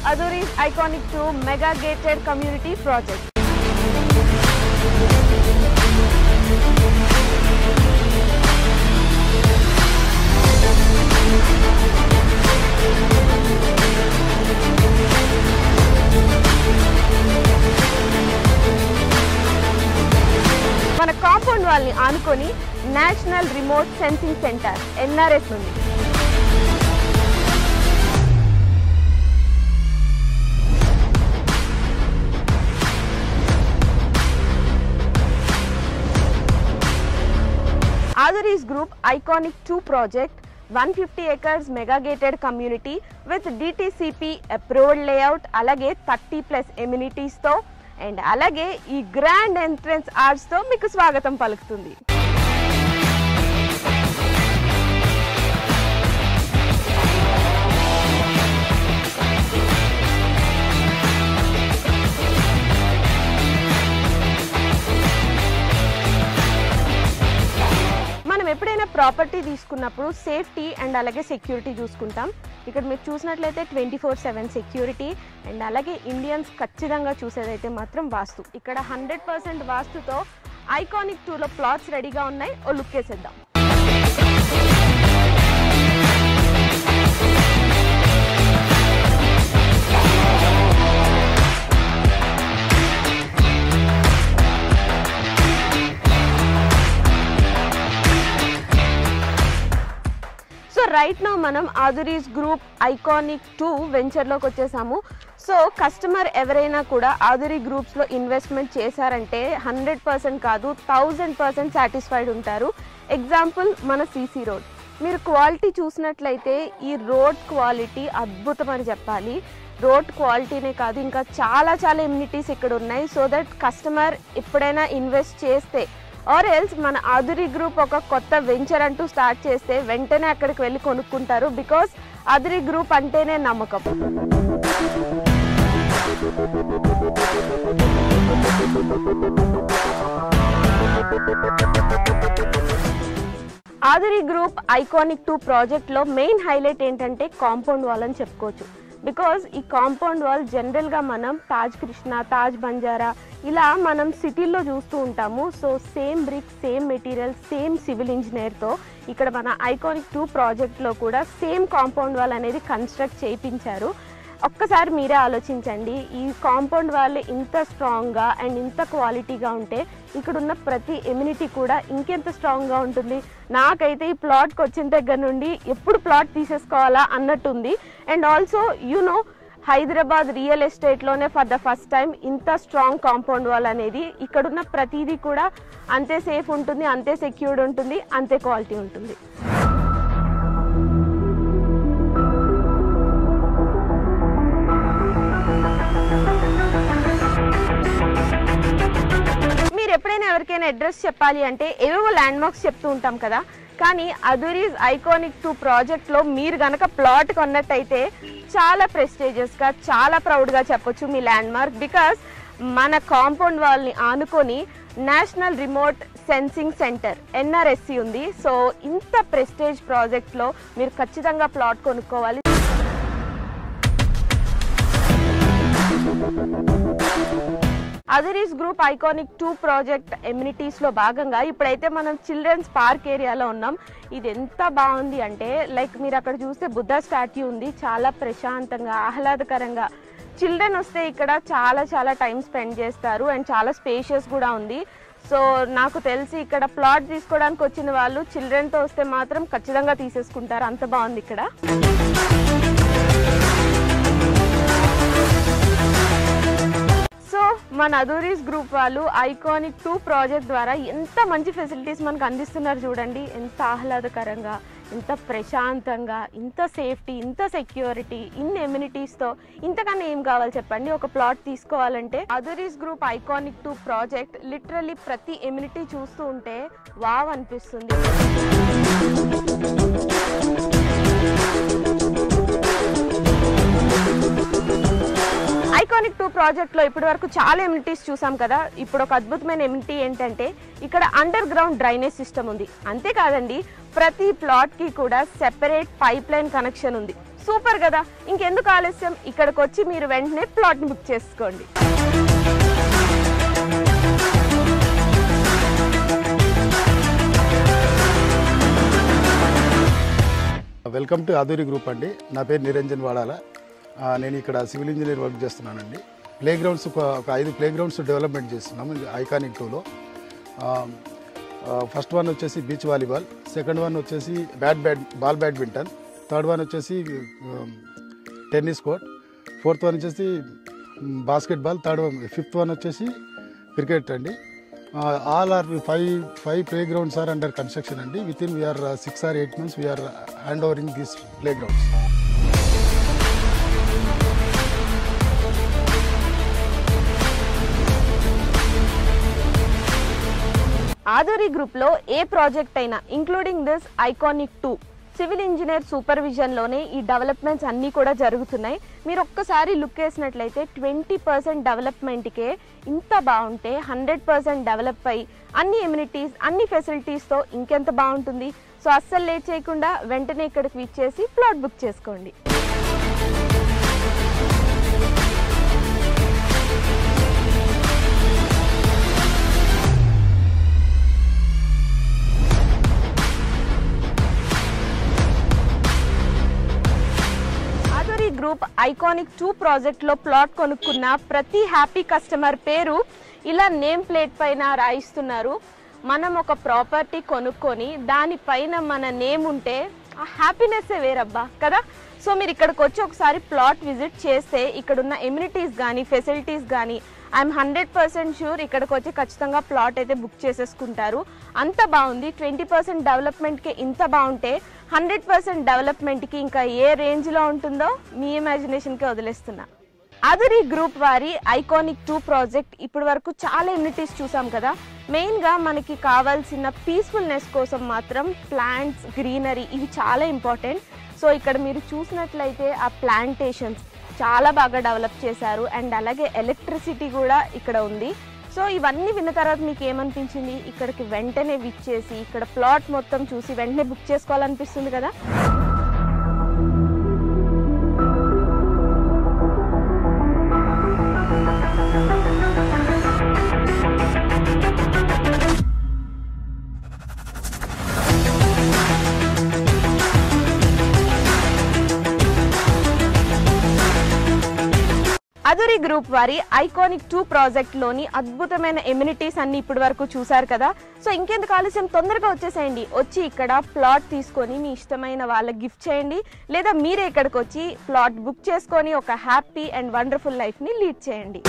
Azuri's Iconic 2 Mega Gated Community Project. మన compound వాల్ని ఆనుకొని national remote sensing centre NRS ఉంది. Azuri's Group Iconic 2 project 150 acres mega gated community with DTCP approved layout alage 30+ amenities తో and అలాగే ఈ grand entrance arch తో మీకు స్వాగతం పలుకుతుంది. మనం ఎప్పుడైనా ప్రాపర్టీ తీసుకున్నప్పుడు సేఫ్టీ అండ్ అలాగే సెక్యూరిటీ చూసుకుంటాం. ఇక్కడ మీరు చూసినట్లయితే 24/7 సెక్యూరిటీ అండ్ అలాగే ఇండియన్స్ ఖచ్చితంగా చూసేదైతే మాత్రం వాస్తు. ఇక్కడ 100% వాస్తుతో ఐకానిక్ 2లో ప్లాట్స్ రెడీగా ఉన్నాయి. ఓ లుక్ వేసేద్దాం. సో రైట్ నౌ మనం Azuri's Group Iconic 2 వెంచర్లోకి వచ్చేసాము. సో కస్టమర్ ఎవరైనా కూడా Azuri గ్రూప్స్లో ఇన్వెస్ట్మెంట్ చేశారంటే 100% కాదు 1000% సాటిస్ఫైడ్ ఉంటారు. ఎగ్జాంపుల్ మన CC రోడ్. మీరు క్వాలిటీ చూసినట్లయితే ఈ రోడ్ క్వాలిటీ అద్భుతం అని చెప్పాలి. రోడ్ క్వాలిటీనే కాదు ఇంకా చాలా ఎమ్యూనిటీస్ ఇక్కడ ఉన్నాయి. సో దట్ కస్టమర్ ఎప్పుడైనా ఇన్వెస్ట్ చేస్తే ఆర్ ఎల్స్ మన Azuri గ్రూప్ ఒక కొత్త వెంచర్ అంటూ స్టార్ట్ చేస్తే వెంటనే అక్కడికి వెళ్ళి కొనుక్కుంటారు. బికాస్ Azuri గ్రూప్ అంటేనే నమ్మకం. Azuri గ్రూప్ ఐకానిక్ 2 ప్రాజెక్ట్లో మెయిన్ హైలైట్ ఏంటంటే కాంపౌండ్ వాల్ అని చెప్పుకోవచ్చు. బికాజ్ ఈ కాంపౌండ్ వాల్ జనరల్గా మనం తాజ్ కృష్ణ, తాజ్ బంజారా ఇలా మనం సిటీల్లో చూస్తూ ఉంటాము. So same brick, same material, same civil ఇంజనీర్తో ఇక్కడ మన ఐకానిక్ 2 ప్రాజెక్ట్లో కూడా సేమ్ కాంపౌండ్ వాల్ అనేది కన్స్ట్రక్ట్ చేయించారు. ఒక్కసారి మీరే ఆలోచించండి, ఈ కాంపౌండ్ వాల్ ఇంత స్ట్రాంగ్గా అండ్ ఇంత క్వాలిటీగా ఉంటే ఇక్కడున్న ప్రతి ఎమ్యూనిటీ కూడా ఇంకెంత స్ట్రాంగ్గా ఉంటుంది. నాకైతే ఈ ప్లాట్కి వచ్చిన దగ్గర నుండి ఎప్పుడు ప్లాట్ తీసేసుకోవాలా అన్నట్టుంది. అండ్ ఆల్సో హైదరాబాద్ రియల్ ఎస్టేట్లోనే ఫర్ ద ఫస్ట్ టైం ఇంత స్ట్రాంగ్ కాంపౌండ్ వాల్ అనేది ఇక్కడున్న ప్రతిదీ కూడా అంతే సేఫ్ ఉంటుంది, అంతే సెక్యూర్డ్ ఉంటుంది, అంతే క్వాలిటీ ఉంటుంది. మీరు ఎప్పుడైనా ఎవరికైనా అడ్రస్ చెప్పాలి అంటే ఏవేవో ల్యాండ్ మార్క్స్ చెప్తూ ఉంటాం కదా, కానీ Azuri's Iconic 2 ప్రాజెక్ట్లో మీరు కనుక ప్లాట్ కొన్నట్టయితే చాలా ప్రెస్టీజియస్గా, చాలా ప్రౌడ్గా చెప్పొచ్చు మీ ల్యాండ్ మార్క్. బికాస్ మన కాంపౌండ్ వాల్ని ఆనుకొని national remote sensing centre NRSC ఉంది. సో ఇంత ప్రెస్టేజ్ ప్రాజెక్ట్లో మీరు ఖచ్చితంగా ప్లాట్ కొనుక్కోవాలి. Azuri's Group Iconic 2 ప్రాజెక్ట్ ఎమ్యూనిటీస్లో భాగంగా ఇప్పుడైతే మనం చిల్డ్రన్స్ పార్క్ ఏరియాలో ఉన్నాం. ఇది ఎంత బాగుంది అంటే లైక్ మీరు అక్కడ చూస్తే బుద్ధ స్టాట్యూ ఉంది. చాలా ప్రశాంతంగా, ఆహ్లాదకరంగా చిల్డ్రన్ వస్తే ఇక్కడ చాలా టైం స్పెండ్ చేస్తారు. అండ్ చాలా స్పేషియస్ కూడా ఉంది. సో నాకు తెలిసి ఇక్కడ ప్లాట్ తీసుకోవడానికి వచ్చిన వాళ్ళు చిల్డ్రన్తో వస్తే మాత్రం ఖచ్చితంగా తీసేసుకుంటారు. అంత బాగుంది ఇక్కడ. సో మన Azuri's గ్రూప్ వాళ్ళు ఐకానిక్ 2 ప్రాజెక్ట్ ద్వారా ఎంత మంచి ఫెసిలిటీస్ మనకు అందిస్తున్నారు చూడండి. ఎంత ఆహ్లాదకరంగా, ఎంత ప్రశాంతంగా, ఇంత సేఫ్టీ, ఇంత సెక్యూరిటీ, ఇన్ని ఎమ్యూనిటీస్తో ఇంతకన్నా ఏం కావాలి చెప్పండి. ఒక ప్లాట్ తీసుకోవాలంటే Azuri's group iconic 2 project literally ప్రతి ఎమ్యూనిటీ చూస్తూ ఉంటే వావ్ అనిపిస్తుంది. ఐకానిక్ 2 ప్రాజెక్ట్లో ఇప్పటి వరకు చాలా ఎమ్యూనిటీస్ చూసాం కదా. ఇప్పుడు ఒక అద్భుతమైన ఎమ్యూనిటీ ఏంటంటే ఇక్కడ అండర్ గ్రౌండ్ డ్రైనేజ్ సిస్టమ్ ఉంది. అంతేకాదండి ప్రతి ప్లాట్కి కూడా సెపరేట్ పైప్ లైన్ కనెక్షన్ ఉంది. సో సూపర్ కదా, ఇంకెందుకు ఆలస్యం, ఇక్కడికి వచ్చి మీరు వెంటనే ప్లాట్ని బుక్ చేసుకోండి. వెల్కమ్ టు ఆధురి గ్రూప్ అండి. నా పేరు నిరంజన్ వాడాల. నేను ఇక్కడ సివిల్ ఇంజనీర్ వర్క్ చేస్తున్నానండి. ప్లే గ్రౌండ్స్ ఒక 5 ప్లే గ్రౌండ్స్ డెవలప్మెంట్ చేస్తున్నాము ఐకానిక్ 2లో. ఫస్ట్ వన్ వచ్చేసి బీచ్ వాలీబాల్, సెకండ్ వన్ వచ్చేసి బాల్ బ్యాడ్మింటన్, థర్డ్ వన్ వచ్చేసి టెన్నిస్ కోర్ట్, ఫోర్త్ వన్ వచ్చేసి బాస్కెట్బాల్, ఫిఫ్త్ వన్ వచ్చేసి క్రికెట్ అండి. all are five playgrounds are under construction అండి. within we are 6 or 8 months we are handovering these playgrounds. Aadhuri group లో ఏ project అయినా including this iconic 2 civil engineer సూపర్విజన్లోనే ఈ developments అన్నీ కూడా జరుగుతున్నాయి. మీరు ఒక్కసారి లుక్ వేసినట్లయితే 20% డెవలప్మెంట్కే ఇంత బాగుంటే 100% డెవలప్ అయ్యి అన్ని ఎమ్యూనిటీస్ అన్ని ఫెసిలిటీస్తో ఇంకెంత బాగుంటుంది. సో అస్సలు లేట్ చేయకుండా వెంటనే ఇక్కడికి విచ్చేసి ప్లాట్ బుక్ చేసుకోండి. గ్రూప్ ఐకానిక్ 2 ప్రాజెక్ట్లో ప్లాట్ కొనుక్కున్న ప్రతి హ్యాపీ కస్టమర్ పేరు ఇలా నేమ్ ప్లేట్ పైన రాయిస్తున్నారు. మనం ఒక ప్రాపర్టీ కొనుక్కొని దానిపైన మన నేమ్ ఉంటే ఆ హ్యాపీనెస్సే వేరబ్బా కదా. సో మీరు ఇక్కడికి వచ్చి ఒకసారి ప్లాట్ విజిట్ చేస్తే ఇక్కడున్న ఎమ్యూనిటీస్ కానీ ఫెసిలిటీస్ కానీ ఐఎమ్ 100% ష్యూర్ ఇక్కడికి వచ్చి ఖచ్చితంగా ప్లాట్ అయితే బుక్ చేసేసుకుంటారు. అంత బాగుంది. 20% డెవలప్మెంట్కి ఇంత బాగుంటే 100% డెవలప్మెంట్కి ఇంకా ఏ రేంజ్లో ఉంటుందో మీ ఇమాజినేషన్కే వదిలేస్తున్నా. ఆధురి గ్రూప్ వారి ఐకానిక్ 2 ప్రాజెక్ట్ ఇప్పటి వరకు చాలా ఎమ్యూనిటీస్ చూసాం కదా. మెయిన్గా మనకి కావాల్సిన పీస్ఫుల్నెస్ కోసం మాత్రం ప్లాంట్స్, గ్రీనరీ ఇవి చాలా ఇంపార్టెంట్. సో ఇక్కడ మీరు చూసినట్లయితే ఆ ప్లాంటేషన్స్ చాలా బాగా డెవలప్ చేశారు అండ్ అలాగే ఎలక్ట్రిసిటీ కూడా ఇక్కడ ఉంది. సో ఇవన్నీ విన్న తర్వాత మీకు ఏమనిపించింది? ఇక్కడికి వెంటనే విచ్చేసి ఇక్కడ ప్లాట్ మొత్తం చూసి వెంటనే బుక్ చేసుకోవాలనిపిస్తుంది కదా. ఆధురి గ్రూప్ వారి ఐకానిక్ 2 ప్రాజెక్ట్లోని అద్భుతమైన ఎమ్యూనిటీస్ అన్ని ఇప్పటి వరకు చూసారు కదా. సో ఇంకెందుకు ఆలస్యం, తొందరగా వచ్చేసేయండి. వచ్చి ఇక్కడ ప్లాట్ తీసుకొని మీ ఇష్టమైన వాళ్ళకి గిఫ్ట్ చేయండి, లేదా మీరే ఇక్కడికి వచ్చి ప్లాట్ బుక్ చేసుకొని ఒక హ్యాపీ అండ్ వండర్ఫుల్ లైఫ్ని లీడ్ చేయండి.